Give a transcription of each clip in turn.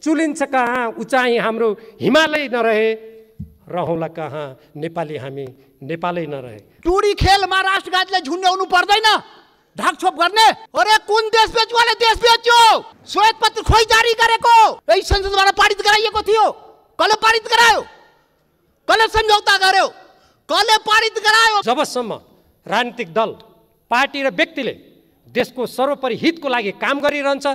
चुलिन्छ कहाँ उचाइ हाम्रो हिमालय नरहे, रहौँला कहाँ नेपाली हामी नेपालै नरहे। टुरी खेलमा राष्ट्रघातलाई झुन्ड्याउनु पर्दैन, ढाकछोप गर्ने। अरे कुन देश बेचुवाले देश बेच्यो? श्वेत पत्र खोइ जारी गरेको यही संसदबाट पारित गराइएको थियो। कसले पारित गरायो? कसले सम्झौता गर्यो? कसले पारित गरायो? जबसम्म राजनीतिक दल, पार्टी र व्यक्तिले देशको सर्वोपरि हितको लागि काम गरिरहन्छ,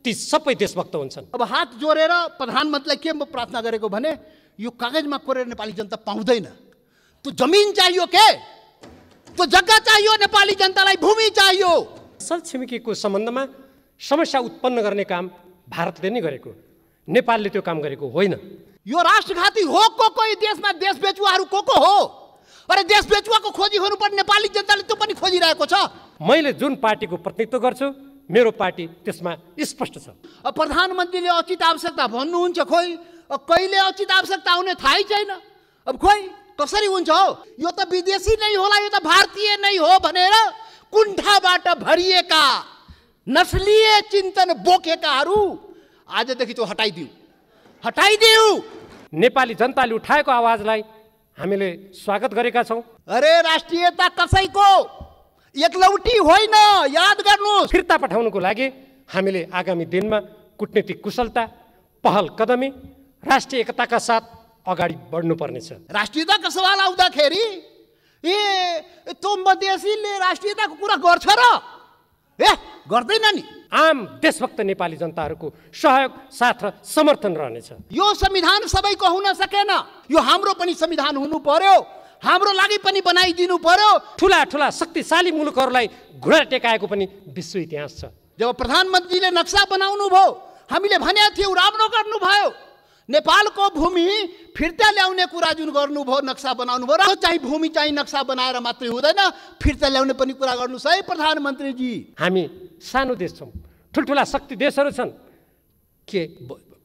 ती सबै देशभक्त हुन्छन्। अब हात जोडेर प्रधानमन्त्रीलाई के म प्रार्थना गरेको भने, यो कागजमा कोरेर नेपाली जनता पाउँदैन। त्यो जमिन चाहियो के? त्यो जग्गा चाहियो नेपाली जनतालाई, भूमि चाहियो। असल छिमेकीको सम्बन्धमा समस्या उत्पन्न गर्ने काम भारतले नै गरेको, नेपालले त्यो काम गरेको होइन। यो राष्ट्रघाती हो कोही देशमा देश बेचुवाहरू को हो? अरे देश बेचुवाको खोजी हुनुपर्ने नेपाली जनताले त्यो पनि खोजिरहेको छ। मैले जुन पार्टीको प्रतिनिधित्व गर्छु, मेरो पार्टी त्यसमा स्पष्ट छ। अब प्रधानमन्त्रीले अचित आवश्यकता भन्नुहुन्छ, खोइ कहिले अचित आवश्यकता आउने थाहै छैन। अब खोइ कसरी हुन्छ हो? यो त विदेशी नै होला, यो त भारतीय नै हो भनेर कुण्ठाबाट भरिएका नस्लीय चिन्तन बोकेकाहरू आजदेखि त्यो हटाइदिऊ। नेपाली जनताले उठाएको आवाजलाई हामीले स्वागत गरेका छौँ। अरे राष्ट्रियता कसैको एकलौटी होइन, याद गर्नुहोस्। फिर्ता पठाउनुको लागि हामीले आगामी दिनमा कूटनीतिक कुशलता, पहल कदमी, राष्ट्रिय एकताका साथ अगाडि बढ्नुपर्नेछ। राष्ट्रियताको सवाल आउँदाखेरि त्यो मधेसीले राष्ट्रियताको कुरा गर्छ र? गर्दैन नि। आम देशभक्त नेपाली जनताहरूको सहयोग, साथ र समर्थन रहनेछ। यो संविधान सबैको हुन सकेन, यो हाम्रो पनि संविधान हुनु पर्यो, हाम्रो लागि पनि बनाइदिनु पर्यो। ठुला ठुला शक्तिशाली मुलुकहरूलाई घुँडा टेकाएको पनि विश्व इतिहास छ। जब प्रधानमन्त्रीले नक्सा बनाउनु भयो, हामीले भनेको थियौँ, राम्रो गर्नुभयो। नेपालको भूमि फिर्ता ल्याउने कुरा जुन गर्नुभयो, नक्सा बनाउनु भयो, र चाहिँ भूमि चाहिँ नक्सा बनाएर मात्रै हुँदैन, फिर्ता ल्याउने पनि कुरा गर्नुहोस् है प्रधानमन्त्रीजी। हामी सानो देश छौँ, ठुल्ठुला शक्ति देशहरू छन्, के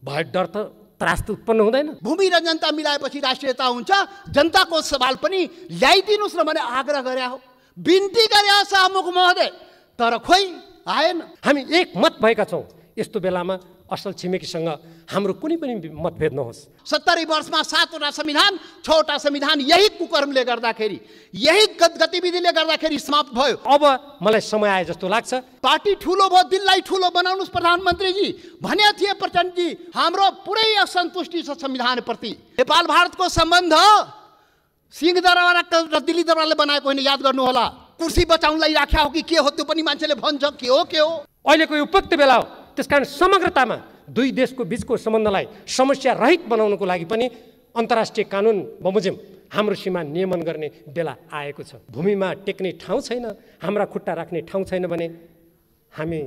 भय डर त त्रास त उत्पन्न हुँदैन? भूमि र जनता मिलाएपछि राष्ट्रियता हुन्छ। जनताको सवाल पनि ल्याइदिनुहोस् र मैले आग्रह गरे हो, बिन्ती गरे हो शाहमुख महोदय, तर खोइ आएन। हामी एक मत भएका छौँ। यस्तो बेलामा असल छिमेकीसँग हाम्रो कुनै पनि मतभेद नहोस्। 70 वर्षमा 7वटा संविधान, 6वटा संविधान यही कुकर्मले गर्दाखेरि, यही गतिविधिले गर्दाखेरि समाप्त भयो। अब मलाई समय आए जस्तो लाग्छ। पार्टी ठुलो भयो, दिललाई ठुलो बनाउनुहोस् प्रधानमन्त्रीजी। भने थिए प्रचण्डजी, हाम्रो पुरै असन्तुष्टि छ संविधानप्रति। नेपाल भारतको सम्बन्ध सिंहदरबार र दिल्ली दरबारले बनाएको होइन, याद गर्नु होला। कुर्सी बचाउनलाई राख्या हो कि के हो, त्यो पनि मान्छेले भन्छ के हो। अहिलेको यो उपयुक्त बेला हो। त्यसकारण समग्रतामा दुई देशको बीचको सम्बन्धलाई समस्या रहित बनाउनको लागि पनि अन्तर्राष्ट्रिय कानुन बमोजिम हाम्रो सीमा नियमन गर्ने बेला आएको छ। भूमिमा टेक्ने ठाउँ छैन, हाम्रा खुट्टा राख्ने ठाउँ छैन भने हामी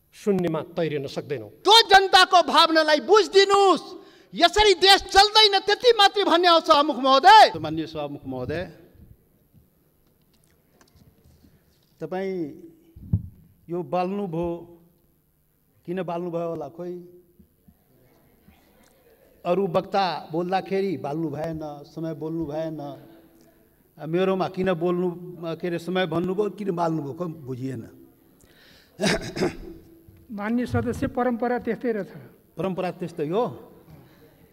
शून्यमा तैरिन सक्दैनौँ। त्यो जनताको भावनालाई बुझिदिनुहोस्। यसरी देश चल्दैन त्यति मात्रै भन्ने हो सभामुख महोदय। माननीय सभामुख महोदय, तपाईँ यो बाल्नुभयो, किन बाल्नुभयो होला? खोइ अरू वक्ता बोल्दाखेरि बाल्नु भएन, समय बोल्नु भएन। मेरोमा किन बोल्नु, के अरे समय भन्नुभयो, किन बाल्नुभयो, कम बुझिएन। मान्य सदस्य, परम्परा त्यस्तै रहेछ। परम्परा त्यस्तै हो।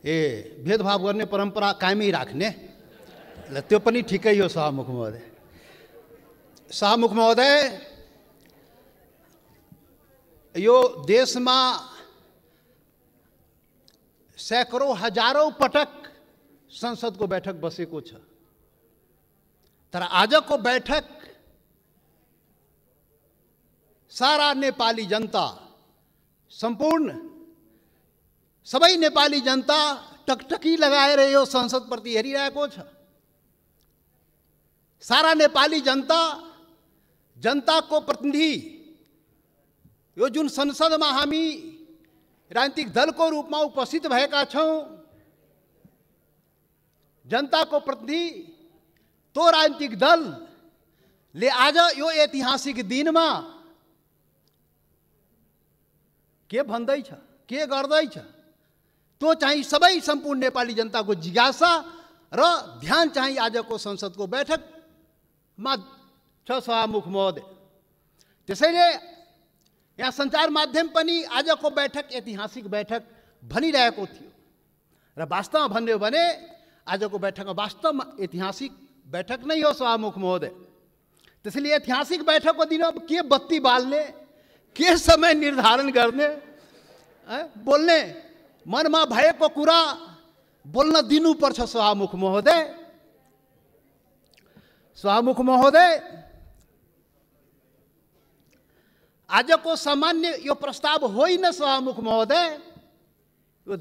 भेदभाव गर्ने परम्परा कायमै राख्ने, त्यो पनि ठिकै हो सभामुख महोदय। सभामुख महोदय, यो देशमा सैकड़ों हजारौं पटक संसदको बैठक बसेको छ, तर आजको बैठक सारा नेपाली जनता, सम्पूर्ण सबै नेपाली जनता टकटकी लगाएर यो संसदप्रति हेरिरहेको छ। सारा नेपाली जनता, जनताको प्रतिनिधि, यो जुन संसदमा हामी राजनीतिक दलको रूपमा उपस्थित भएका छौं, जनताको प्रतिनिधि, तो राजनीतिक दलले आज यो ऐतिहासिक दिनमा के भन्दैछ, के गर्दैछ, त्यो चाहिँ सबै सम्पूर्ण नेपाली जनताको जिज्ञासा र ध्यान चाहिँ आजको संसदको बैठकमा छ सभामुख महोदय। त्यसैले यहाँ सञ्चार माध्यम पनि आजको बैठक ऐतिहासिक बैठक भनिरहेको थियो र वास्तवमा भन्यो भने आजको बैठकमा वास्तवमा ऐतिहासिक बैठक नै हो सभामुख महोदय। त्यसैले ऐतिहासिक बैठकको दिन अब के बत्ती बाल्ने, के समय निर्धारण गर्ने, बोल्ने मनमा भएको कुरा बोल्न दिनुपर्छ सभामुख महोदय। सभामुख महोदय, आजको सामान्य यो प्रस्ताव होइन सभामुख महोदय, यो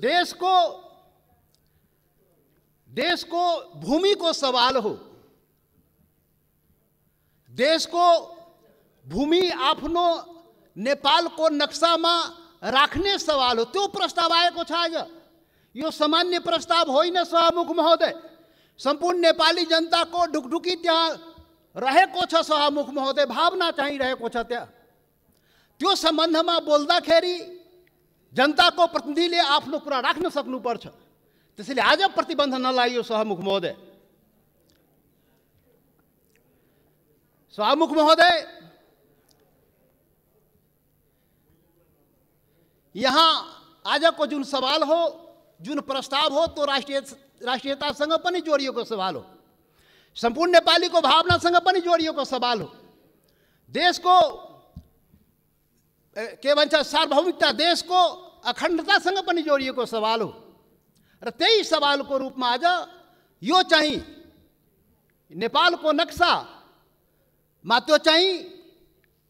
देशको भूमिको सवाल हो। देशको भूमि आफ्नो नेपालको नक्सामा राख्ने सवाल हो, त्यो प्रस्ताव आएको छ आज। यो सामान्य प्रस्ताव होइन सभामुख महोदय। सम्पूर्ण नेपाली जनताको ढुकढुकी त्यहाँ रहेको छ सभामुख महोदय, भावना चाहिँ रहेको छ त्यहाँ। त्यो सम्बन्धमा बोल्दाखेरि जनताको प्रतिनिधिले आफ्नो कुरा राख्न सक्नुपर्छ। त्यसैले आज प्रतिबन्ध नलागियो सभामुख महोदय। सभामुख महोदय, यहाँ आजको जुन सवाल हो, जुन प्रस्ताव हो, तो राष्ट्रियतासँग पनि जोडिएको सवाल हो, सम्पूर्ण नेपालीको भावनासँग पनि जोडिएको सवाल हो, देशको के भन्छ सार्वभौमिकता, देशको अखण्डतासँग पनि जोडिएको सवाल हो। र त्यही सवालको रूपमा आज यो चाहिँ नेपालको नक्सामा त्यो चाहिँ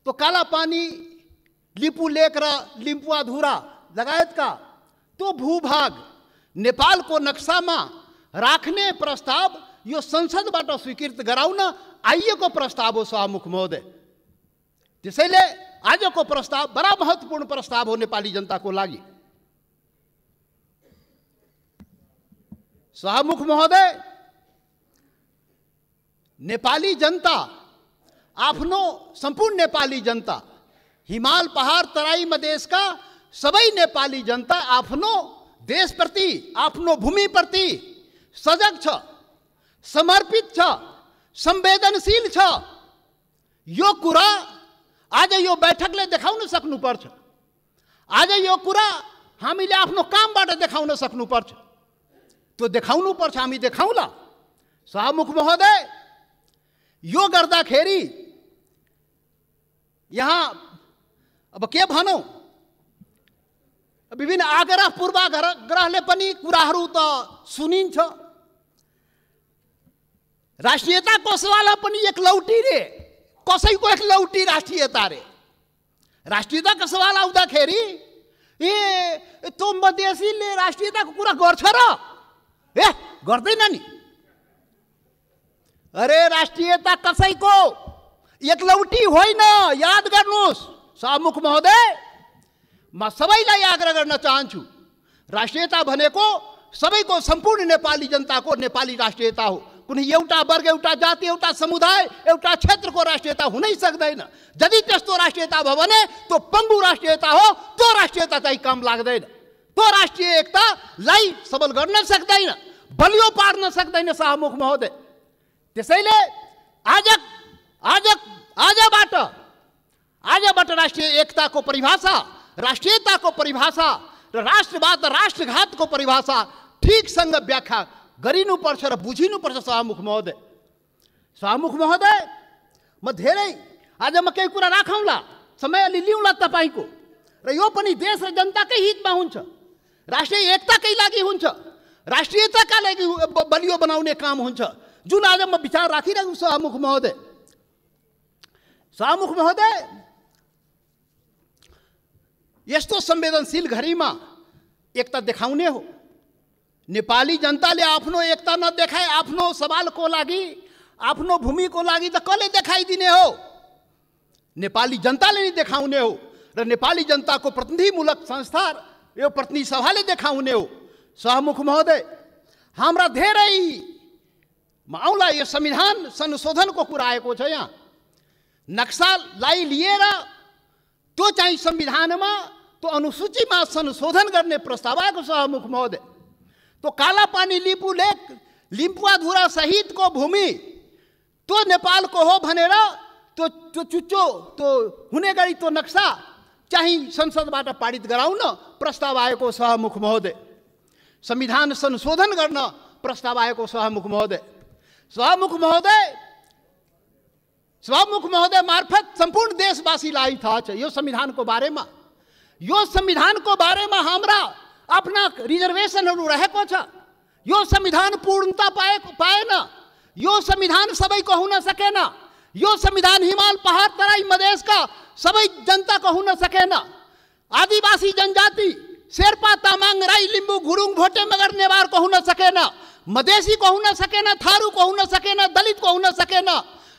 तो कालापानी, लिपु लेक र लिम्पुवाधुरा लगायतका त्यो भूभाग नेपालको नक्सामा राख्ने प्रस्ताव यो संसदबाट स्वीकृत गराउन आइएको प्रस्ताव हो सभामुख महोदय। त्यसैले आजको प्रस्ताव बडा महत्त्वपूर्ण प्रस्ताव हो नेपाली जनताको लागि। सभामुख महोदय, नेपाली जनता आफ्नो सम्पूर्ण नेपाली जनता, हिमाल पहाड तराई मधेसका सबै नेपाली जनता आफ्नो देशप्रति, आफ्नो भूमिप्रति सजग छ, समर्पित छ, संवेदनशील छ। यो कुरा आज यो बैठकले देखाउन सक्नुपर्छ। आज यो कुरा हामीले आफ्नो कामबाट देखाउन सक्नुपर्छ। त्यो देखाउनुपर्छ, हामी देखाउला। सभामुख महोदय, यो गर्दाखेरि यहाँ अब के भनौँ, विभिन्न आग्रह पूर्वाग्रहले पनि कुराहरू त सुनिन्छ। राष्ट्रियताको सवालमा पनि एक लौटी रे, कसैको एक लौटी राष्ट्रियता रे। राष्ट्रियताको सवाल आउँदाखेरि त्यो मधेसीले राष्ट्रियताको कुरा गर्छ र? गर्दैन नि। अरे राष्ट्रियता कसैको एक लौटी होइन, याद गर्नुहोस् सभामुख महोदय। म सबैलाई आग्रह गर्न चाहन्छु, राष्ट्रियता भनेको सबैको, सम्पूर्ण नेपाली जनताको नेपाली राष्ट्रियता हो। कुनै एउटा वर्ग, एउटा जाति, एउटा समुदाय, एउटा क्षेत्रको राष्ट्रियता हुनै सक्दैन। यदि त्यस्तो राष्ट्रियता भयो भने त्यो पङ्गु राष्ट्रियता हो। त्यो राष्ट्रियता चाहिँ काम लाग्दैन। त्यो राष्ट्रिय एकतालाई सबल गर्न सक्दैन, बलियो पार्न सक्दैन सभामुख महोदय। त्यसैले आजबाट राष्ट्रिय एकताको परिभाषा, राष्ट्रियताको परिभाषा र राष्ट्रवाद र राष्ट्रघातको परिभाषा ठिकसँग व्याख्या गरिनुपर्छ र बुझिनुपर्छ सभामुख महोदय। सभामुख महोदय, म धेरै आज म केही कुरा राखौँला, समय अलि लिउँला तपाईँको, र यो पनि देश र जनताकै हितमा हुन्छ, राष्ट्रिय एकताकै लागि हुन्छ, राष्ट्रियताका लागि बलियो बनाउने काम हुन्छ, जुन आज म विचार राखिरहेको सभामुख महोदय। सभामुख महोदय, यस्तो संवेदनशील घडीमा एकता देखाउने हो। नेपाली जनताले आफ्नो एकता नदेखाए आफ्नो सवालको लागि, आफ्नो भूमिको लागि त कसले देखाइदिने हो? नेपाली जनताले नै देखाउने हो र नेपाली जनताको प्रतिनिधिमूलक संस्था, यो प्रतिनिधि सभाले देखाउने हो। सभामुख महोदय, हाम्रा धेरै आउँला यो संविधान संशोधनको कुरा आएको छ। यहाँ नक्सालाई लिएर त्यो चाहिँ संविधानमा, त्यो अनुसूचीमा संशोधन गर्ने प्रस्ताव आएको सभामुख महोदय। तो कालापानी, लिपु लेक, लिम्पुवाधुरा सहितको भूमि त्यो नेपालको हो भनेर त्यो चुच्चो त्यो हुने गरी त्यो नक्सा चाहिँ संसदबाट पारित गराउन प्रस्ताव आएको सभामुख महोदय, संविधान संशोधन गर्न प्रस्ताव आएको सभामुख महोदय मार्फत सम्पूर्ण देशवासीलाई थाहा छ यो संविधानको बारेमा हाम्रा आफ्ना रिजर्भेसनहरू रहेको छ। यो संविधान पूर्णता पाएन, यो संविधान सबैको हुन सकेन, यो संविधान हिमाल पहाड तराई मधेसका सबै जनताको हुन सकेन। आदिवासी जनजाति शेर्पा तामाङ राई लिम्बू गुरुङ भोटे मगर नेवारको हुन सकेन, मधेसीको हुन सकेन, थारूको हुन सकेन, दलितको हुन सकेन,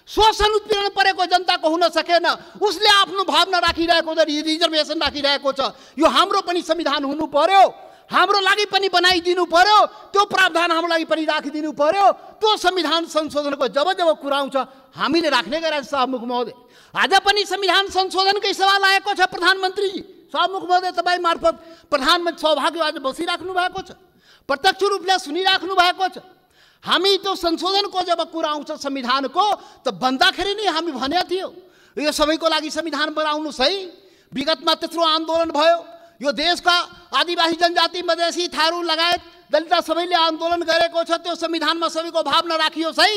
शोषण उत्पीडन परेको जनताको हुन सकेन। उसले आफ्नो भावना राखिरहेको छ, रिजर्भेसन राखिरहेको छ। यो हाम्रो पनि संविधान हुनु पर्यो, हाम्रो लागि पनि बनाइदिनु पर्यो, त्यो प्रावधान हाम्रो लागि पनि राखिदिनु पर्यो। त्यो संविधान संशोधनको जब कुरा आउँछ हामीले राख्ने गरेका सभामुख महोदय। आज पनि संविधान संशोधनकै सवाल आएको छ प्रधानमन्त्रीजी। सभामुख महोदय तपाईँ मार्फत प्रधानमन्त्री सौभाग्य आज बसिराख्नु भएको छ, प्रत्यक्ष रूपले सुनिराख्नु भएको छ। हामी त्यो संशोधनको जब कुरा आउँछ संविधानको त भन्दाखेरि नै हामी भनेको थियो यो सबैको लागि संविधान बनाउनुहोस् है। विगतमा त्यत्रो आन्दोलन भयो, यो देशका आदिवासी जनजाति मधेसी थारू लगायत दलित सबैले आन्दोलन गरेको छ, त्यो संविधानमा सबैको भावना राखियोस् है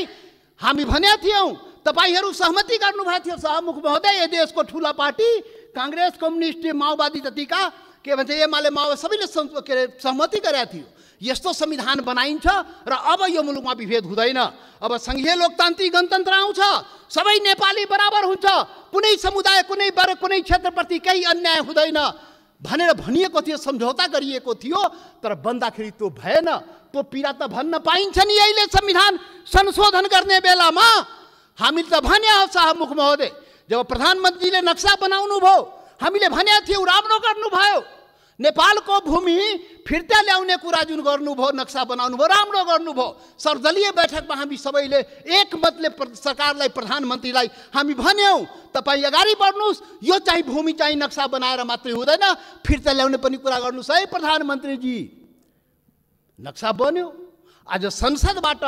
हामी भनेका थियौँ। तपाईहरू सहमति गर्नुभएको थियो सभामुख महोदय। यो देशको ठुला पार्टी काङ्ग्रेस, कम्युनिस्ट, माओवादी जतिका के भन्छ एमाले माओवादी सबैले सहमति गरेका थियो यस्तो संविधान बनाइन्छ र अब यो मुलुकमा विभेद हुँदैन। अब संघीय लोकतान्त्रिक गणतन्त्र आउँछ, सबै नेपाली बराबर हुन्छ, कुनै समुदाय कुनै वर्ग कुनै क्षेत्रप्रति केही अन्याय हुँदैन भनेर भनिएको थियो, सम्झौता गरिएको थियो। तर बन्दाखेरि त्यो भएन। त्यो पीडा त भन्न पाइन्छ नि अहिले संविधान संशोधन गर्ने बेलामा। हामीले त भने हो सभामुख महोदय, जब प्रधानमन्त्रीले नक्सा बनाउनु भयो हामीले भनेको थियौँ राम्रो गर्नुभयो। नेपालको भूमि फिर्ता ल्याउने कुरा जुन गर्नुभयो, नक्सा बनाउनु भयो, राम्रो गर्नुभयो। सर्वदलीय बैठकमा हामी सबैले एकमतले सरकारलाई प्रधानमन्त्रीलाई हामी भन्यौँ तपाईँ अगाडि बढ्नुहोस्, यो चाहिँ भूमि चाहिँ नक्सा बनाएर मात्रै हुँदैन, फिर्ता ल्याउने पनि कुरा गर्नुहोस् है प्रधानमन्त्रीजी। नक्सा बन्यो। आज संसदबाट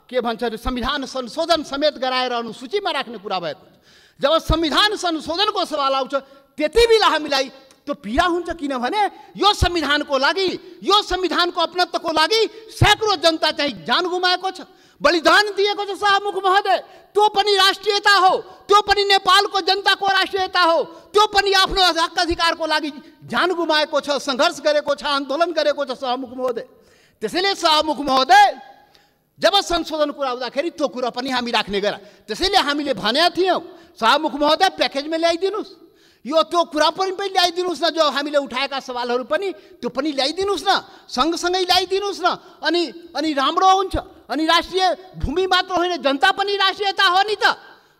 के भन्छ अरे संविधान संशोधन समेत गराएर अनुसूचीमा राख्ने कुरा भएको छ। जब संविधान संशोधनको सवाल आउँछ त्यति बेला हामीलाई त्यो पीडा हुन्छ, किनभने यो संविधानको लागि, यो संविधानको अपनत्वको लागि सैकड़ों जनता चाहिँ जान गुमाएको छ, बलिदान दिएको छ सभामुख महोदय। त्यो पनि राष्ट्रियता हो, त्यो पनि नेपालको जनताको राष्ट्रियता हो, त्यो पनि आफ्नो हक अधिकारको लागि जान गुमाएको छ, सङ्घर्ष गरेको छ, आन्दोलन गरेको छ सभामुख महोदय। त्यसैले सभामुख महोदय जब संशोधन कुरा आउँदाखेरि त्यो कुरा पनि हामी राख्ने गरा। त्यसैले हामीले भनेका थियौँ सभामुख महोदय प्याकेजमा ल्याइदिनुहोस्, यो त्यो कुरा पनि ल्याइदिनुहोस् न, जो हामीले उठाएका सवालहरू पनि त्यो पनि ल्याइदिनुहोस् न, सँगसँगै ल्याइदिनुहोस् न। अनि राम्रो हुन्छ। अनि राष्ट्रिय भूमि मात्र होइन, जनता पनि राष्ट्रियता हो नि त।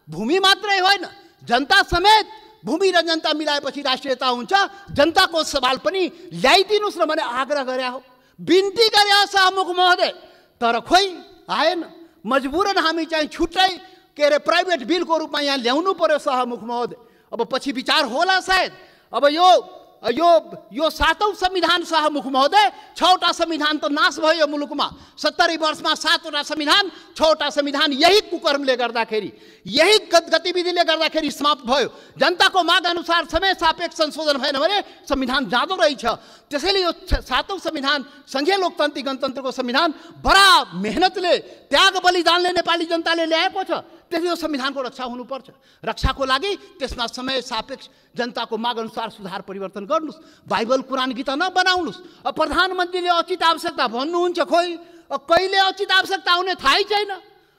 भूमि मात्रै होइन, जनता समेत, भूमि र जनता मिलाएपछि राष्ट्रियता हुन्छ। जनताको सवाल पनि ल्याइदिनुहोस् न भने आग्रह गरे हो, बिन्ती गरे हो सभामुख महोदय। तर खोइ आएन। मजबुरन हामी चाहिँ छुट्टै के अरे प्राइभेट बिलको रूपमा यहाँ ल्याउनु पर्यो सभामुख महोदय। अब पछि विचार होला सायद। अब यो सातौं संविधान सभामुख महोदय, 6वटा संविधान त नाश भयो मुलुकमा। 70 वर्षमा 7वटा संविधान, 6वटा संविधान यही कुकर्मले गर्दाखेरि, यही गतिविधिले गर्दाखेरि समाप्त भयो। जनताको माग अनुसार समय सापेक्ष संशोधन भएन भने संविधान जाँदो रहेछ। त्यसैले यो 7औं संविधान संघीय लोकतान्त्रिक गणतन्त्रको संविधान बडा मेहनतले, त्याग बलिदानले नेपाली जनताले ल्याएको छ। त्यसले यो संविधानको रक्षा हुनुपर्छ। रक्षाको लागि त्यसमा समय सापेक्ष जनताको माग अनुसार सुधार परिवर्तन गर्नुहोस्। बाइबल कुरान गीता नबनाउनुहोस्। अब प्रधानमन्त्रीले उचित आवश्यकता भन्नुहुन्छ, खोइ कहिले उचित आवश्यकता आउने थाहै छैन।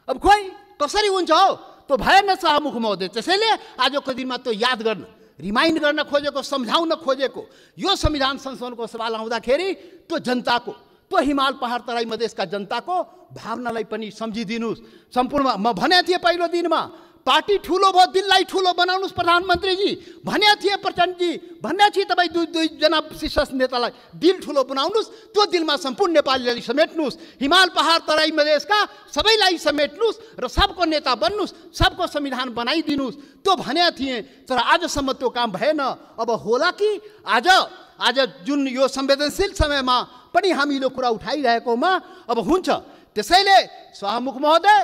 अब खोइ कसरी हुन्छ हो, त्यो भएन सभामुख महोदय। त्यसैले आजको दिनमा त्यो याद गर्न, रिमाइन्ड गर्न खोजेको, सम्झाउन खोजेको यो संविधान संशोधनको सवाल आउँदाखेरि त्यो जनताको, त्यो हिमाल पहाड तराई मधेसका जनताको भावनालाई पनि सम्झिदिनुहोस्। सम्पूर्ण म भनेको थिएँ पहिलो दिनमा, पार्टी ठुलो भयो, दिललाई ठुलो बनाउनुहोस् प्रधानमन्त्रीजी भनेको थिएँ। प्रचण्डजी भनेको थिएँ तपाईँ दुईजना शीर्ष नेतालाई दिल ठुलो बनाउनुहोस्, त्यो दिलमा सम्पूर्ण नेपालीलाई समेट्नुहोस्, हिमाल पहाड तराई मधेसका सबैलाई समेट्नुहोस् र सबको नेता बन्नुहोस्, सबको संविधान बनाइदिनुहोस्, त्यो भनेको थिएँ। तर आजसम्म त्यो काम भएन। अब होला कि आज जुन यो संवेदनशील समयमा पनि हामीले कुरा उठाइरहेकोमा अब हुन्छ। त्यसैले सभामुख महोदय,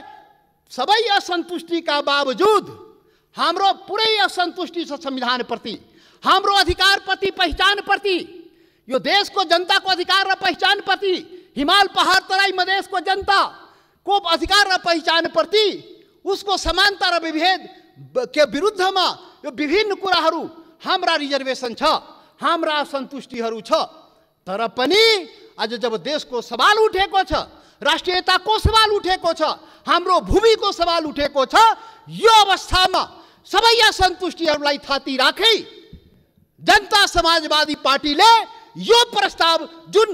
सबै असन्तुष्टिका बावजुद, हाम्रो पुरै असन्तुष्टि छ संविधानप्रति, हाम्रो अधिकार प्रति पहिचान प्रति, यो देशको जनताको अधिकार र पहिचान प्रति, हिमाल पहाड तराई मधेसको जनताको अधिकार र पहिचान प्रति उसको समानता र विभेद के विरुद्धमा यो विभिन्न कुराहरू हाम्रा रिजर्भेसन छ, हाम्रा असन्तुष्टिहरू छ। तर पनि आज जब देशको सवाल उठेको छ, राष्ट्रियताको सवाल उठेको छ, हाम्रो भूमिको सवाल उठेको छ, यो अवस्थामा सबै असन्तुष्टिहरूलाई थाती राखी जनता समाजवादी पार्टीले यो प्रस्ताव जुन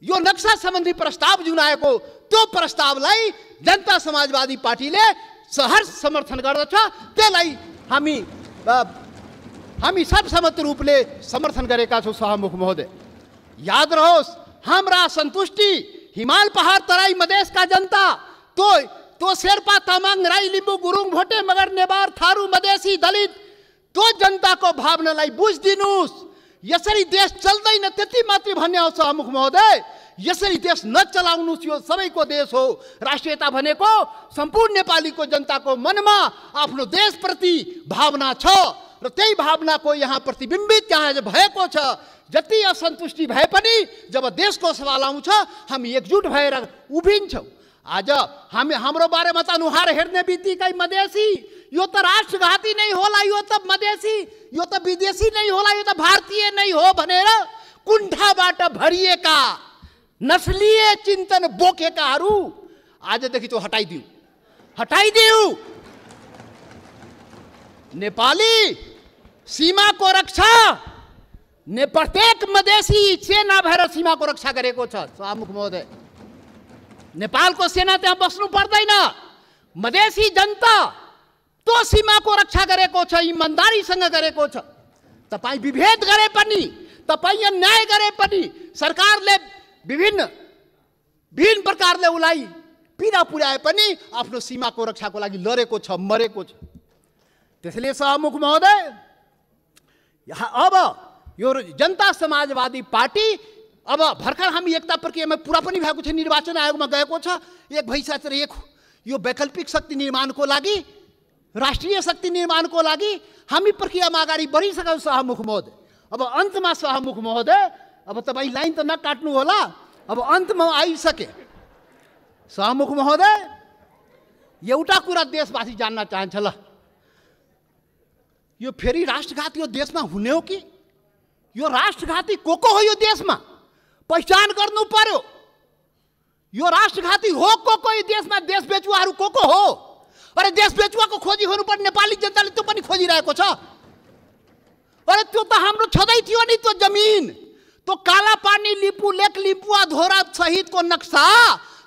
यो नक्सा सम्बन्धी प्रस्ताव जुन आएको त्यो प्रस्तावलाई जनता समाजवादी पार्टीले सहर्ष समर्थन गर्दछ। त्यसलाई हामी सर्वसम्मत रूपले समर्थन गरेका छौँ। सभामुख महोदय, याद रहोस्, हाम्रा सन्तुष्टि हिमाल पहाड तराई मधेसका जनता तो शेर्पा तामाङ राई लिम्बू गुरुङ भोटे मगर नेवार थारू मधेसी दलित त्यो जनताको भावनालाई बुझिदिनुस्। यसरी देश चल्दैन त्यति मात्रै भन्ने हो सभामुख महोदय। यसरी देश नचलाउनुस्, यो सबैको देश हो। राष्ट्रियता भनेको सम्पूर्ण नेपालीको जनताको मनमा आफ्नो देशप्रति भावना छ र त्यही भावनाको यहाँ प्रतिबिम्बित यहाँ भएको छ। जति असन्तुष्टि भए पनि जब देशको सवाल आउँछ हामी एकजुट भएर उभिन्छौँ। आज हाम्रो बारेमा त अनुहार हेर्ने बित्तिकै मधेसी यो त राष्ट्रघाती नै होला, यो त मधेसी, यो त विदेशी नै होला, यो त भारतीय नै हो भनेर कुण्ठाबाट भरिएका नस्लीय चिन्तन बोकेकाहरू आजदेखि त्यो हटाइदिऊ। नेपाली सीमाको रक्षा प्रत्येक मधेसी सेना भएर सीमाको रक्षा गरेको छ। सभामुख महोदय, नेपालको सेना त्यहाँ बस्नु पर्दैन। मधेसी जनता त्यो सीमाको रक्षा गरेको छ, इमान्दारीसँग गरेको छ। तपाईँ विभेद गरे पनि, तपाईँ अन्याय गरे पनि सरकारले विभिन्न प्रकारले उसलाई पीडा पुर्याए पनि आफ्नो सीमाको रक्षाको लागि लडेको छ, मरेको छ। त्यसैले सभामुख महोदय, अब यो जनता समाजवादी पार्टी अब भर्खर हामी एकता प्रक्रियामा पुरा पनि भएको छ, निर्वाचन आयोगमा गएको छ। एक भइसकेर यो वैकल्पिक शक्ति निर्माणको लागि, राष्ट्रिय शक्ति निर्माणको लागि हामी प्रक्रियामा अगाडि बढिसक्यौँ। सभामुख महोदय, अब अन्तमा सभामुख महोदय, अब तपाईँ लाइन त नकाट्नु होला, अब अन्तमा आइसके। सभामुख महोदय, एउटा कुरा देशवासी जान्न चाहन्छ, ल यो फेरि राष्ट्रघात यो देशमा हुने हो कि? यो राष्ट्रघाती को हो यो देशमा? पहिचान गर्नु पर्यो। यो राष्ट्रघाती हो को यो देशमा? देश बेचुवाहरू को हो? अरे देश बेचुवाको खोजी हुनुपर्ने नेपाली जनताले त्यो पनि खोजिरहेको छ। अरे त्यो त हाम्रो छँदै थियो नि, त्यो जमिन, त्यो कालापानी लिपु लेक लिपुवा धोरा सहितको नक्सा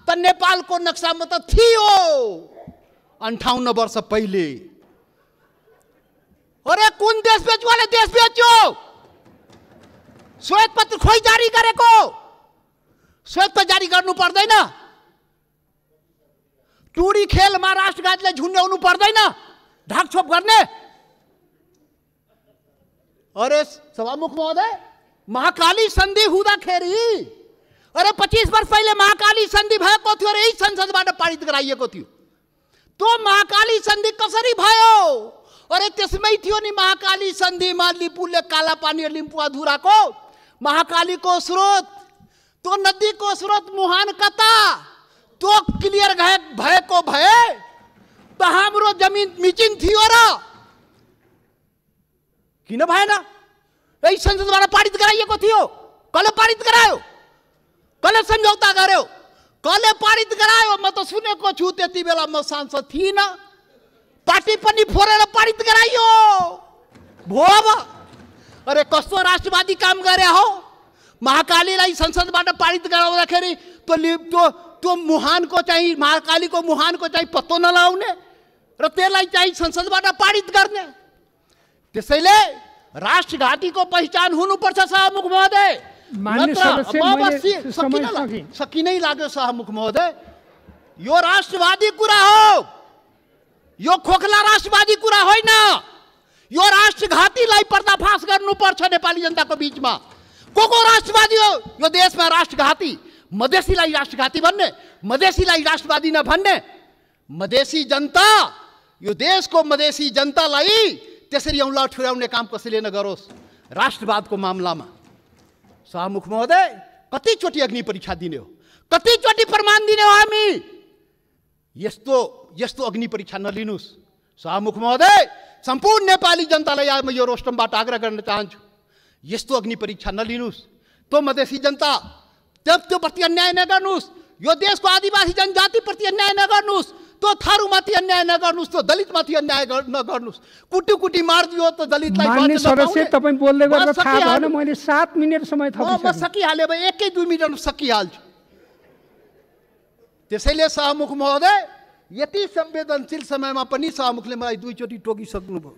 त नेपालको नक्सामा त थियो 58 वर्ष पहिले। अरे कुन देश बेचुवाले देश बेच्यो? श्वेत पत्र खोइ जारी गरेको, श्वेत पत्र जारी गर्नु पर्दैन? टुडी खेलमा राष्ट्रघातले झुन्ड्याउनु पर्दैन ढाकछोप गर्ने? अरे सभामुख महोदय, महाकाली सन्धि हुँदाखेरि, अरे 25 वर्ष पहिले महाकाली सन्धि भएको थियो र यही संसदबाट पारित गराइएको थियो। त्यो महाकाली सन्धि कसरी भयो? अरे त्यसमै थियो नि महाकाली सन्धिमा लिपुले कालापानी लिम्पु अधुराको महाकालीको स्रोत, त्यो नदीको स्रोत मुहान कता, त्यो क्लियर भएको भए त हाम्रो जमिन मिचिङ थियो र किन भएन? यही संसदबाट पारित गराइएको थियो। कसले पारित गरायो? कसले सम्झौता गर्यो? कसले पारित गरायो? म त सुनेको छु, त्यति बेला म सांसद थिइनँ, पार्टी पनि फोरेर पारित गराइयो भो। अरे कस्तो राष्ट्रवादी काम गरे हो? महाकालीलाई संसदबाट पारित गराउँदाखेरि त्यो मुहानको चाहिँ, महाकालीको मुहानको चाहिँ पत्तो नलाउने र त्यसलाई चाहिँ संसदबाट पारित गर्ने। त्यसैले राष्ट्रघातीको पहिचान हुनुपर्छ सभामुख महोदय। सकिनै लाग्यो सभामुख महोदय। यो राष्ट्रवादी कुरा हो, यो खोखला राष्ट्रवादी कुरा होइन। यो राष्ट्रघातीलाई पर्दाफास गर्नुपर्छ नेपाली जनताको बीचमा। को राष्ट्रवादी हो यो देशमा? राष्ट्रघाती, मधेसीलाई राष्ट्रघाती भन्ने, मधेसीलाई राष्ट्रवादी नभन्ने। मधेसी जनता, यो देशको मधेसी जनतालाई त्यसरी औँला ठुर्याउने काम कसैले नगरोस्। राष्ट्रवादको मामलामा शाहमुख महोदय कतिचोटि अग्नि परीक्षा दिने हो, कतिचोटि प्रमाण दिने हो हामी? यस्तो यस्तो अग्नि परीक्षा नलिनुहोस् शाहमुख महोदय। सम्पूर्ण नेपाली जनतालाई आज म यो रोस्टमबाट आग्रह गर्न चाहन्छु, यस्तो अग्नि परीक्षा नलिनुहोस्। त्यो मधेसी जनता त्यो प्रति अन्याय नगर्नुहोस्, यो देशको आदिवासी जनजातिप्रति अन्याय नगर्नुहोस्, त्यो थारूमाथि अन्याय नगर्नुहोस्, त्यो दलितमाथि अन्याय नगर्नुहोस्। कुटी कुटी मारिदियो त दलितलाई। माननीय सदस्य तपाईँ बोल्दै गर्दा थाहा भएन, मैले 7 मिनेट समय थपिसकेँ। म सकिहालेँ, अब 1-2 मिनटमा सकिहाल्छु। त्यसैले शाहमुख महोदय यति संवेदनशील समयमा पनि शाहमुखले मलाई 2 चोटि टोकिसक्नुभयो।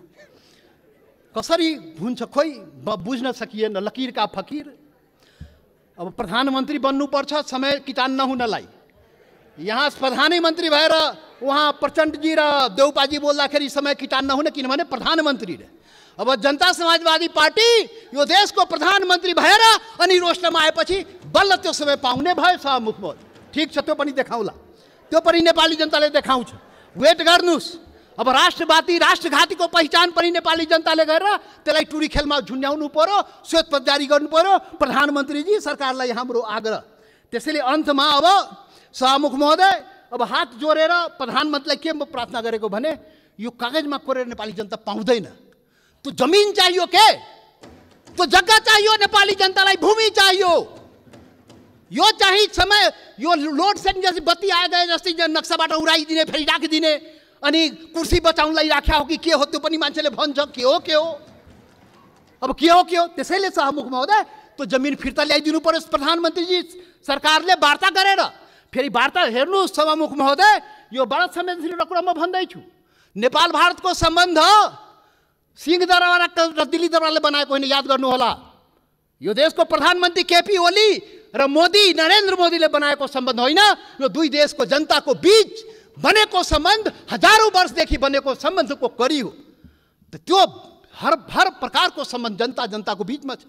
कसरी हुन्छ खोइ बुझ्न सकिएन, लकीर का फकीर। अब प्रधानमन्त्री बन्नुपर्छ समय किटान नहुनलाई। यहाँ प्रधानमन्त्री भएर उहाँ प्रचण्डजी र देउपाजी बोल्दाखेरि समय किटान नहुने, किनभने प्रधानमन्त्री रे। अब जनता समाजवादी पार्टी यो देशको प्रधानमन्त्री भएर अनि रोस्टम आएपछि बल्ल त्यो समय पाउने भयो शाहमुख महोदय। ठिक छ, त्यो पनि देखाउँला, त्यो पनि नेपाली जनताले देखाउँछ। वेट गर्नुहोस्। अब राष्ट्रवादी राष्ट्रघातीको पहिचान पनि नेपाली जनताले गरेर त्यसलाई टुरी खेलमा झुन्ड्याउनु पर्यो, श्वेतपत्र जारी गर्नु पर्यो। प्रधानमन्त्रीजी सरकारलाई हाम्रो आग्रह। त्यसैले अन्तमा अब शाहमुख महोदय अब हात जोडेर प्रधानमन्त्रीलाई के म प्रार्थना गरेको भने यो कागजमा कोरेर नेपाली जनता पाउँदैन। त्यो जमिन चाहियो, के त्यो जग्गा चाहियो, नेपाली जनतालाई भूमि चाहियो। यो चाहिँ समय यो लोड सेडिङ जस्तै बत्ती आए गए जस्तै नक्साबाट उडाइदिने फेरि राखिदिने अनि कुर्सी बचाउनलाई राख्या हो कि के हो त्यो पनि मान्छेले भन्छ। के हो अब के हो। त्यसैले शाहमुख महोदय त्यो जमिन फिर्ता ल्याइदिनु पर्यो। प्रधानमन्त्रीजी सरकारले वार्ता गरेर फेरि वार्ता हेर्नुहोस् शाहमुख महोदय। यो बडा संवेदनशील कुरा म भन्दैछु। नेपाल भारतको सम्बन्ध सिंहदरबार र दिल्ली दरबारले बनाएको होइन, याद गर्नुहोला। यो देशको प्रधानमन्त्री केपी ओली र मोदी नरेन्द्र मोदीले बनाएको सम्बन्ध होइन, यो दुई देशको जनताको बीच बनेको सम्बन्ध, हजारौं वर्षदेखि बनेको सम्बन्धको कडी हो। त्यो हर प्रकारको सम्बन्ध जनताको बीचमा छ,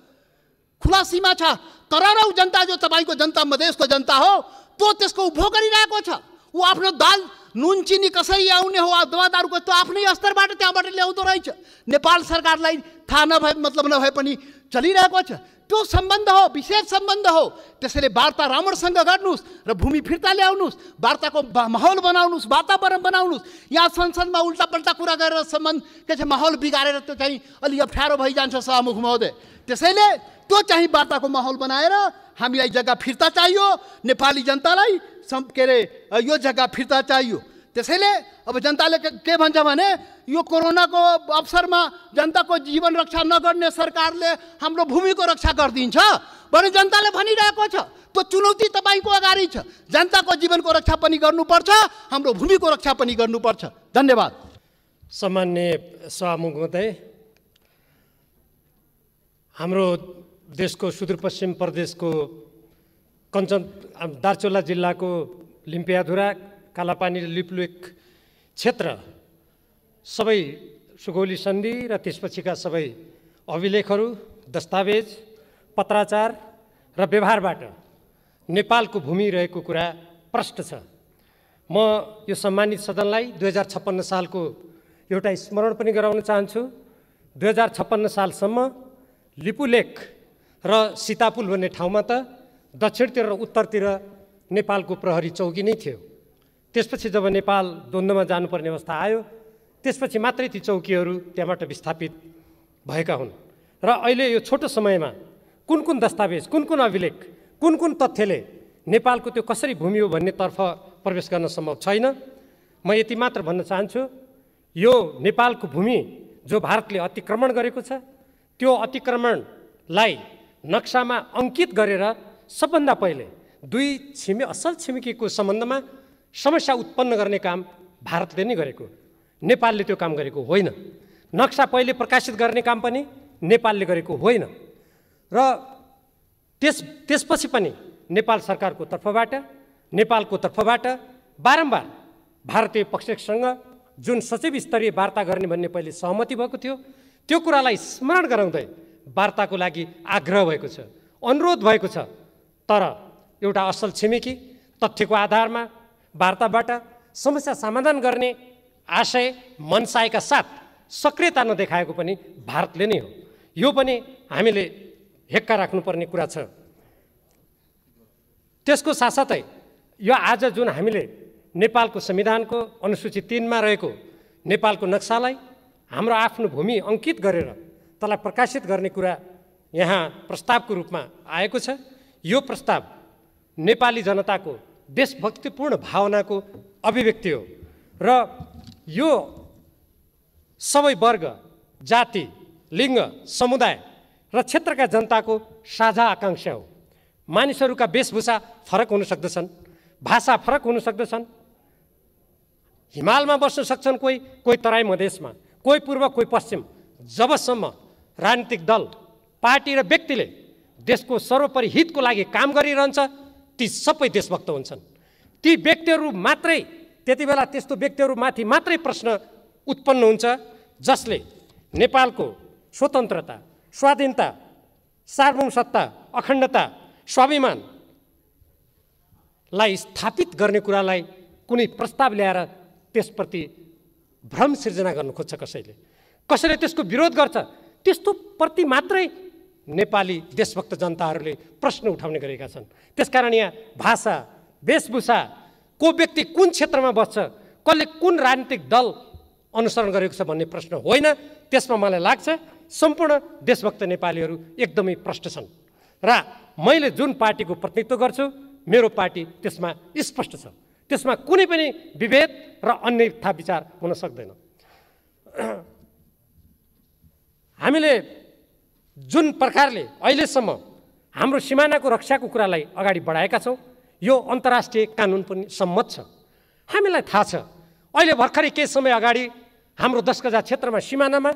खुला सीमा छ। करोडौं जनता जो तपाईको जनता मधेसको जनता हो, त्यो त्यसको उपभोग गरिरहेको छ। ऊ आफ्नो दाल नुन चिनी कसरी आउने हो, दवादारुको त्यो आफ्नै स्तरबाट त्यहाँबाट ल्याउँदो रहेछ। नेपाल सरकारलाई थाहा नभए मतलब नभए पनि चलिरहेको छ। त्यो सम्बन्ध हो, विशेष सम्बन्ध हो। त्यसैले वार्ता राम्रोसँग गर्नुहोस् र भूमि फिर्ता ल्याउनुहोस्, वार्ताको माहौल बनाउनुहोस्, वातावरण बनाउनुहोस्। यहाँ संसदमा उल्टापल्टा कुरा गरेर सम्बन्ध के छ माहौल बिगारेर त्यो चाहिँ अलि अप्ठ्यारो भइजान्छ शाहमुख महोदय। त्यसैले त्यो चाहिँ वार्ताको माहौल बनाएर हामीलाई जग्गा फिर्ता चाहियो, नेपाली जनतालाई के अरे यो जग्गा फिर्ता चाहियो। त्यसैले अब जनताले के भन्छ भने यो कोरोनाको अवसरमा जनताको जीवन रक्षा नगर्ने सरकारले हाम्रो भूमिको रक्षा गरिदिन्छ भने जनताले भनिरहेको छ। त्यो चुनौती तपाईको अगाडि छ। जनताको जीवनको रक्षा पनि गर्नुपर्छ, हाम्रो भूमिको रक्षा पनि गर्नुपर्छ। धन्यवाद। सम्माननीय सभामुख महोदय, हाम्रो देशको सुदूरपश्चिम प्रदेशको दार्चुला जिल्लाको लिम्पियाधुरा, कालापानी र लिपुलेक क्षेत्र सबै सुगौली सन्धि र त्यसपछिका सबै अभिलेखहरू, दस्तावेज, पत्राचार र व्यवहारबाट नेपालको भूमि रहेको कुरा प्रष्ट छ। म यो सम्मानित सदनलाई 2056 सालको एउटा स्मरण पनि गराउन चाहन्छु। 2056 सालसम्म लिपुलेक र सीतापुल भन्ने ठाउँमा त दक्षिणतिर र उत्तरतिर नेपालको प्रहरी चौकी नै थियो। त्यसपछि जब नेपाल द्वन्द्वमा जानुपर्ने अवस्था आयो, त्यसपछि मात्रै ती चौकीहरू त्यहाँबाट विस्थापित भएका हुन्। र अहिले यो छोटो समयमा कुन कुन दस्तावेज, कुन कुन अभिलेख, कुन कुन तथ्यले नेपालको त्यो कसरी भूमि हो भन्नेतर्फ प्रवेश गर्न सम्भव छैन। म यति मात्र भन्न चाहन्छु, यो नेपालको भूमि जो भारतले अतिक्रमण गरेको छ, त्यो अतिक्रमणलाई नक्सामा अङ्कित गरेर सबभन्दा पहिले दुई असल छिमेकीको सम्बन्धमा समस्या उत्पन्न गर्ने काम भारतले नै गरेको, नेपालले त्यो काम गरेको होइन। नक्सा पहिले प्रकाशित गर्ने काम पनि नेपालले गरेको होइन। र त्यसपछि पनि नेपाल सरकारको तर्फबाट बारम्बार भारतीय पक्षसँग जुन सचिव स्तरीय वार्ता गर्ने भन्ने पहिले सहमति भएको थियो, त्यो कुरालाई स्मरण गराउँदै वार्ताको लागि आग्रह भएको छ, अनुरोध भएको छ। तर एउटा असल छिमेकी तथ्यको आधारमा वार्ताबाट समस्या समाधान गर्ने आशय मनसायका साथ सक्रियता नदेखाएको पनि भारतले नै हो। यो पनि हामीले हेक्का राख्नुपर्ने कुरा छ। त्यसको साथसाथै यो आज जुन हामीले नेपालको संविधानको अनुसूची 3 मा रहेको नेपालको नक्सालाई हाम्रो आफ्नो भूमि अङ्कित गरेर त्यसलाई प्रकाशित गर्ने कुरा यहाँ प्रस्तावको रूपमा आएको छ। यो प्रस्ताव नेपाली जनताको देशभक्तिपूर्ण भावनाको अभिव्यक्ति हो र यो सबै वर्ग, जाति, लिङ्ग, समुदाय र क्षेत्रका जनताको साझा आकाङ्क्षा हो। मानिसहरूका वेशभूषा फरक हुन सक्दछन्, भाषा फरक हुन सक्दछन्, हिमालमा बस्न सक्छन् कोही, कोही तराई मधेसमा, कोही पूर्व, कोही पश्चिम। जबसम्म राजनीतिक दल, पार्टी र व्यक्तिले देशको सर्वोपरि हितको लागि काम गरिरहन्छ ती सबै देशभक्त हुन्छन्। ती व्यक्तिहरू मात्रै त्यति बेला त्यस्तो व्यक्तिहरूमाथि मात्रै प्रश्न उत्पन्न हुन्छ जसले नेपालको स्वतन्त्रता, स्वाधीनता, सार्वभौमसत्ता, अखण्डता, स्वाभिमानलाई स्थापित गर्ने कुरालाई कुनै प्रस्ताव ल्याएर त्यसप्रति भ्रम सिर्जना गर्न खोज्छ कसैले, कसैले त्यसको विरोध गर्छ। त्यस्तो प्रति मात्रै नेपाली देशभक्त जनताहरूले प्रश्न उठाउने गरेका छन्। त्यसकारण यहाँ भाषा, वेशभूषा, को व्यक्ति कुन क्षेत्रमा बस्छ, कसले कुन राजनीतिक दल अनुसरण गरेको छ भन्ने प्रश्न होइन। त्यसमा मलाई लाग्छ सम्पूर्ण देशभक्त नेपालीहरू एकदमै प्रष्ट छन् र मैले जुन पार्टीको प्रतिनिधित्व गर्छु मेरो पार्टी त्यसमा स्पष्ट छ। त्यसमा कुनै पनि विभेद र अन्यथा विचार हुन सक्दैन। हामीले जुन प्रकारले अहिलेसम्म हाम्रो सिमानाको रक्षाको कुरालाई अगाडि बढाएका छौँ यो अन्तर्राष्ट्रिय कानुन पनि सम्मत छ। हामीलाई थाहा छ अहिले भर्खरै केही समय अगाडि हाम्रो 10 गजा क्षेत्रमा सिमानामा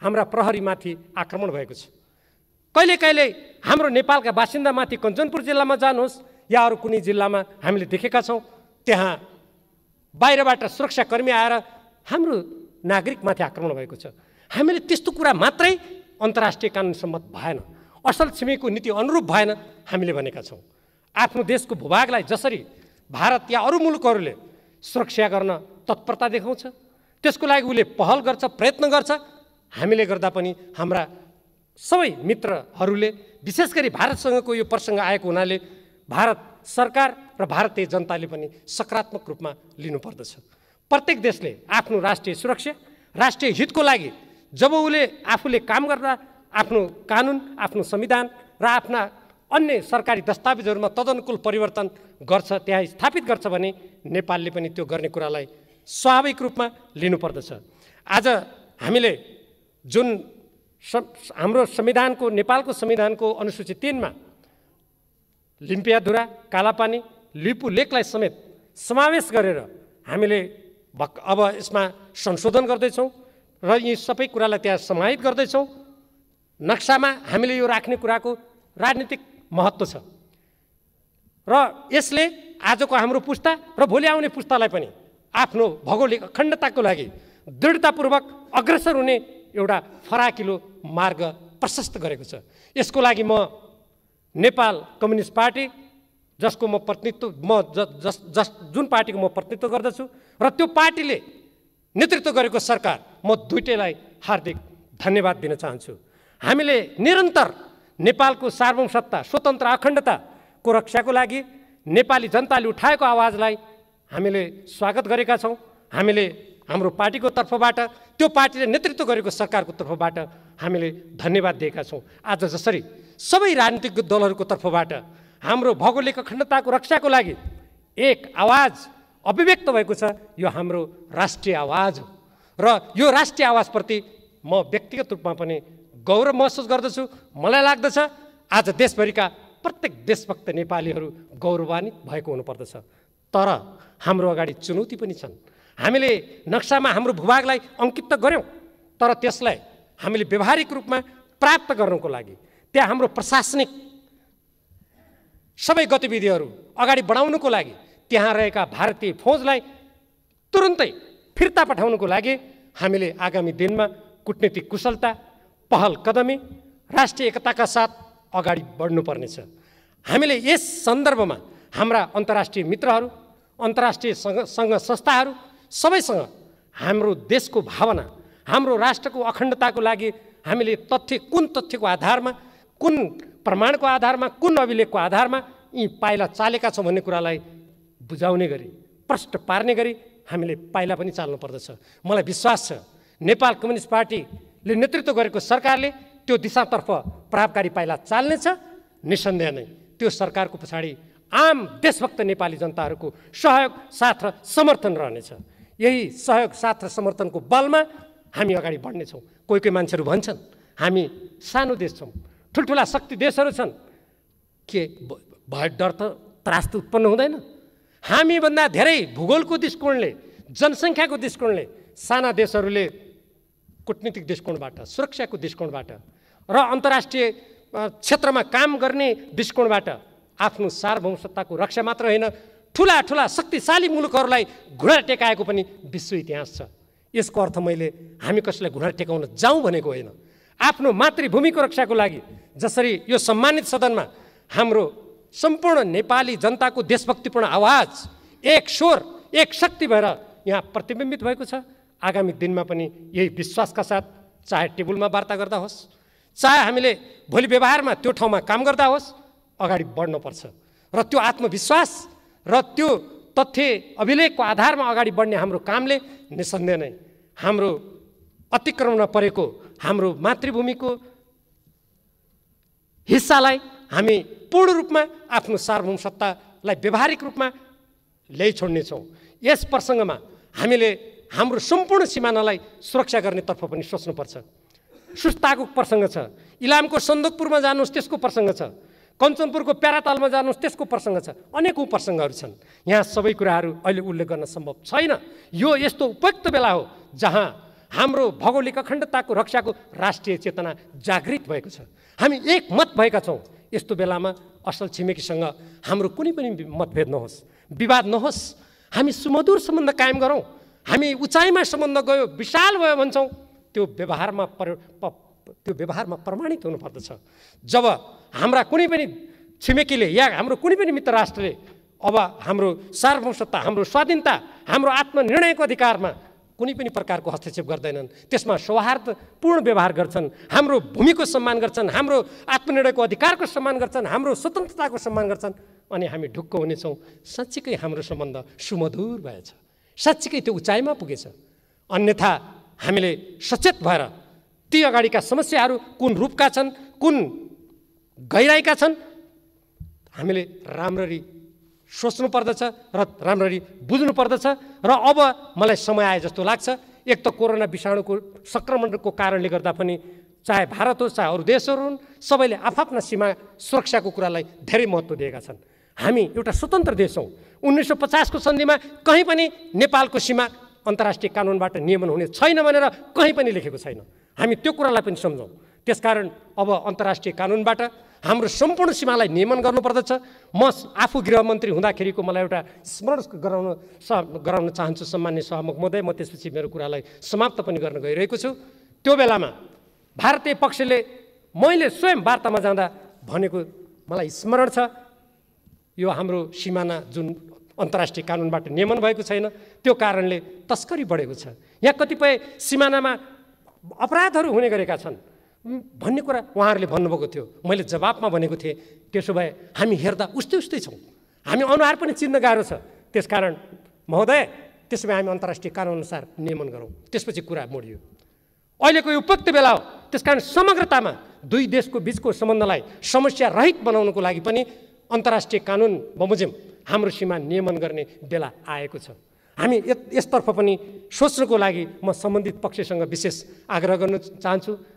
हाम्रा प्रहरीमाथि आक्रमण भएको छ। कहिले हाम्रो नेपालका बासिन्दामाथि कञ्चनपुर जिल्लामा जानुहोस् या अरू कुनै जिल्लामा हामीले देखेका छौँ त्यहाँ बाहिरबाट सुरक्षाकर्मी आएर हाम्रो नागरिकमाथि आक्रमण भएको छ। हामीले त्यस्तो कुरा मात्रै अन्तर्राष्ट्रिय कानुन सम्मत भएन, असल छिमेकीको नीति अनुरूप भएन हामीले भनेका छौँ। आफ्नो देशको भूभागलाई जसरी भारत या अरू मुलुकहरूले सुरक्षा गर्न तत्परता देखाउँछ त्यसको लागि उसले पहल गर्छ, प्रयत्न गर्छ। हामीले गर्दा पनि हाम्रा सबै मित्रहरूले विशेष गरी भारतसँगको यो प्रसङ्ग आएको हुनाले भारत सरकार र भारतीय जनताले पनि सकारात्मक रूपमा लिनुपर्दछ। प्रत्येक देशले आफ्नो राष्ट्रिय सुरक्षा, राष्ट्रिय हितको लागि जब उसले आफूले काम गर्दा आफ्नो कानुन, आफ्नो संविधान र आफ्ना अन्य सरकारी दस्तावेजहरूमा तदनुकूल परिवर्तन गर्छ, त्यहाँ स्थापित गर्छ भने नेपालले पनि त्यो गर्ने कुरालाई स्वाभाविक रूपमा लिनुपर्दछ। आज हामीले जुन हाम्रो संविधानको, नेपालको संविधानको अनुसूची 3 मा लिम्पियाधुरा, कालापानी, लिपु लेकलाई समेत समावेश गरेर हामीले अब यसमा संशोधन गर्दैछौँ र यी सबै कुरालाई त्यहाँ समाहित गर्दैछौँ। नक्सामा हामीले यो राख्ने कुराको राजनीतिक महत्त्व छ र यसले आजको हाम्रो पुस्ता र भोलि आउने पुस्तालाई पनि आफ्नो भौगोलिक अखण्डताको लागि दृढतापूर्वक अग्रसर हुने एउटा फराकिलो मार्ग प्रशस्त गरेको छ। यसको लागि म नेपाल कम्युनिस्ट पार्टी जसको म प्रतिनिधित्व जुन पार्टीको म प्रतिनिधित्व गर्दछु र त्यो पार्टीले नेतृत्व गरेको सरकार म दुईटैलाई हार्दिक धन्यवाद दिन चाहन्छु। हामीले निरन्तर नेपालको सार्वभौमसत्ता, स्वतन्त्र, अखण्डताको रक्षाको लागि नेपाली जनताले उठाएको आवाजलाई हामीले स्वागत गरेका छौँ। हामीले हाम्रो पार्टीको तर्फबाट, त्यो पार्टीले नेतृत्व गरेको सरकारको तर्फबाट हामीले धन्यवाद दिएका छौँ। आज जसरी सबै राजनीतिक दलहरूको तर्फबाट हाम्रो भौगोलिक अखण्डताको रक्षाको लागि एक आवाज अभिव्यक्त भएको छ, यो हाम्रो राष्ट्रिय आवाज हो र यो राष्ट्रिय आवाजप्रति म व्यक्तिगत रूपमा पनि गौरव महसुस गर्दछु। मलाई लाग्दछ आज देशभरिका प्रत्येक देशभक्त नेपालीहरू गौरवान्वित भएको हुनुपर्दछ। तर हाम्रो अगाडि चुनौती पनि छन्। हामीले नक्सामा हाम्रो भूभागलाई अङ्कित त गऱ्यौँ, तर त्यसलाई हामीले व्यवहारिक रूपमा प्राप्त गर्नको लागि त्यहाँ हाम्रो प्रशासनिक सबै गतिविधिहरू अगाडि बढाउनको लागि त्यहाँ रहेका भारतीय फौजलाई तुरुन्तै फिर्ता पठाउनको लागि हामीले आगामी दिनमा कूटनीतिक कुशलता, पहल कदमी, राष्ट्रिय एकताका साथ अगाडि बढ्नुपर्नेछ। हामीले यस सन्दर्भमा हाम्रा अन्तर्राष्ट्रिय मित्रहरू, अन्तर्राष्ट्रिय सङ्घ संस्थाहरू सबैसँग हाम्रो देशको भावना, हाम्रो राष्ट्रको अखण्डताको लागि हामीले कुन तथ्यको आधारमा, कुन प्रमाणको आधारमा, कुन अभिलेखको आधारमा यी पाइला चालेका छौँ भन्ने कुरालाई बुझाउने गरी, प्रष्ट पार्ने गरी हामीले पाइला पनि चाल्नुपर्दछ। मलाई विश्वास छ नेपाल कम्युनिस्ट पार्टीले नेतृत्व गरेको सरकारले त्यो दिशातर्फ प्रभावकारी पाइला चाल्नेछ। निसन्देह नै त्यो सरकारको पछाडि आम देशभक्त नेपाली जनताहरूको सहयोग, साथ र समर्थन रहनेछ। यही सहयोग, साथ र समर्थनको बलमा हामी अगाडि बढ्नेछौँ। कोही कोही मान्छेहरू भन्छन् हामी सानो देश छौँ, ठुल्ठुला शक्ति देशहरू छन्, के भय डर त त्रास त उत्पन्न हुँदैन? हामीभन्दा धेरै भूगोलको दृष्टिकोणले, जनसङ्ख्याको दृष्टिकोणले साना देशहरूले कूटनीतिक दृष्टिकोणबाट, सुरक्षाको दृष्टिकोणबाट र अन्तर्राष्ट्रिय क्षेत्रमा काम गर्ने दृष्टिकोणबाट आफ्नो सार्वभौमसत्ताको रक्षा मात्र होइन, ठुला ठुला शक्तिशाली मुलुकहरूलाई घुँडा टेकाएको पनि विश्व इतिहास छ। यसको अर्थ मैले हामी कसैलाई घुँडा टेकाउन जाउँ भनेको होइन। आफ्नो मातृभूमिको रक्षाको लागि जसरी यो सम्मानित सदनमा हाम्रो सम्पूर्ण नेपाली जनताको देशभक्तिपूर्ण आवाज एक स्वर, एक शक्ति भएर यहाँ प्रतिबिम्बित भएको छ, आगामी दिनमा पनि यही विश्वासका साथ चाहे टेबलमा वार्ता गर्दा होस्, चाहे हामीले भोलि व्यवहारमा त्यो ठाउँमा काम गर्दा होस्, अगाडि बढ्नुपर्छ। र त्यो आत्मविश्वास र त्यो तथ्य अभिलेखको आधारमा अगाडि बढ्ने हाम्रो कामले निसन्देह नै हाम्रो अतिक्रमणमा परेको हाम्रो मातृभूमिको हिस्सालाई हामी पूर्ण रूपमा आफ्नो सार्वभौम सत्तालाई व्यावहारिक रूपमा ल्याइ छोड्नेछौँ। यस प्रसङ्गमा हामीले हाम्रो सम्पूर्ण सिमानालाई सुरक्षा गर्नेतर्फ पनि सोच्नुपर्छ। सुस्ताको प्रसङ्ग छ, इलामको सन्दकपुरमा जानुहोस् त्यसको प्रसङ्ग छ, कञ्चनपुरको प्यारातालमा जानुहोस् त्यसको प्रसङ्ग छ, अनेकौँ प्रसङ्गहरू छन्। यहाँ सबै कुराहरू अहिले उल्लेख गर्न सम्भव छैन। यो यस्तो उपयुक्त बेला हो जहाँ हाम्रो भौगोलिक अखण्डताको रक्षाको राष्ट्रिय चेतना जागृत भएको छ। हामी एकमत भएका छौँ। यस्तो बेलामा असल छिमेकीसँग हाम्रो कुनै पनि मतभेद नहोस्, विवाद नहोस्, हामी सुमधुर सम्बन्ध कायम गरौँ। हामी उचाइमा सम्बन्ध गयो, विशाल भयो भन्छौँ, त्यो व्यवहारमा प्रमाणित हुनुपर्दछ। जब हाम्रा कुनै पनि छिमेकीले या हाम्रो कुनै पनि मित्र राष्ट्रले अब हाम्रो सार्वभौम सत्ता, हाम्रो स्वाधीनता, हाम्रो आत्मनिर्णयको अधिकारमा कुनै पनि प्रकारको हस्तक्षेप गर्दैनन्, त्यसमा सौहार्दपूर्ण व्यवहार गर्छन्, हाम्रो भूमिको सम्मान गर्छन्, हाम्रो आत्मनिर्णयको अधिकारको सम्मान गर्छन्, हाम्रो स्वतन्त्रताको सम्मान गर्छन्, अनि हामी ढुक्क हुनेछौँ। साँच्चीकै हाम्रो सम्बन्ध सुमधुर भएछ, साँच्चीकै त्यो उचाइमा पुगेछ। अन्यथा हामीले सचेत भएर ती अगाडिका समस्याहरू कुन रूपका छन्, कुन गहिराइका छन्, हामीले राम्ररी सोच्नु पर्दछ र राम्ररी बुझ्नु पर्दछ। र अब मलाई समय आए जस्तो लाग्छ। एक त कोरोना विषाणुको सङ्क्रमणको कारणले गर्दा पनि चाहे भारत होस् चाहे अरू देशहरू हुन्, सबैले आफ्ना सीमा सुरक्षाको कुरालाई धेरै महत्त्व दिएका छन्। हामी एउटा स्वतन्त्र देश हौँ। 1950 को सन्धिमा कहीँ पनि नेपालको सीमा अन्तर्राष्ट्रिय कानुनबाट नियमन हुने छैन भनेर कहीँ पनि लेखेको छैन। हामी त्यो कुरालाई पनि सम्झौँ। त्यसकारण अब अन्तर्राष्ट्रिय कानुनबाट हाम्रो सम्पूर्ण सीमालाई नियमन गर्नुपर्दछ। म आफू गृहमन्त्री हुँदाखेरिको मलाई एउटा स्मरण गराउन चाहन्छु सम्मान्य सभामुख महोदय। म त्यसपछि मेरो कुरालाई समाप्त पनि गर्न गइरहेको छु। त्यो बेलामा भारतीय पक्षले मैले स्वयं वार्तामा जाँदा भनेको मलाई स्मरण छ, यो हाम्रो सिमाना जुन अन्तर्राष्ट्रिय कानुनबाट नियमन भएको छैन, त्यो कारणले तस्करी बढेको छ, यहाँ कतिपय सिमानामा अपराधहरू हुने गरेका छन् भन्ने कुरा उहाँहरूले भन्नुभएको थियो। मैले जवाबमा भनेको थिएँ त्यसो भए हामी हेर्दा उस्तै उस्तै छौँ, हामी अनुहार पनि चिन्न गाह्रो छ। त्यसकारण महोदय त्यसो भए हामी अन्तर्राष्ट्रिय कानुनअनुसार नियमन गरौँ। त्यसपछि कुरा मोडियो। अहिलेको यो उपयुक्त बेला हो। त्यसकारण समग्रतामा दुई देशको बिचको सम्बन्धलाई समस्या रहित बनाउनको लागि पनि अन्तर्राष्ट्रिय कानुन बमोजिम हाम्रो सीमा नियमन गर्ने बेला आएको छ। हामी यसतर्फ पनि सोच्नको लागि म सम्बन्धित पक्षसँग विशेष आग्रह गर्न चाहन्छु।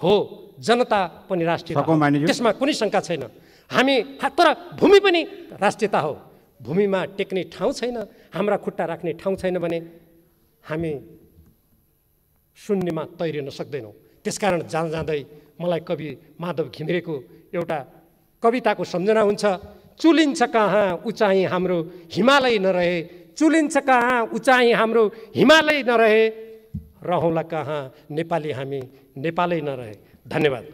हो, जनता पनि राष्ट्रियता हो, त्यसमा कुनै शङ्का छैन। हामी तर भूमि पनि राष्ट्रियता हो। भूमिमा टेक्ने ठाउँ छैन, हाम्रा खुट्टा राख्ने ठाउँ छैन भने हामी शून्यमा तैरिन सक्दैनौँ। त्यसकारण जाँदै मलाई कवि माधव घिमिरेको एउटा कविताको सम्झना हुन्छ। चुलिन्छ कहाँ उचाइ हाम्रो हिमालय नरहे, चुलिन्छ कहाँ उचाइ हाम्रो हिमालय नरहे, रहौँला कहाँ नेपाली हामी नेपालै नरहे। धन्यवाद।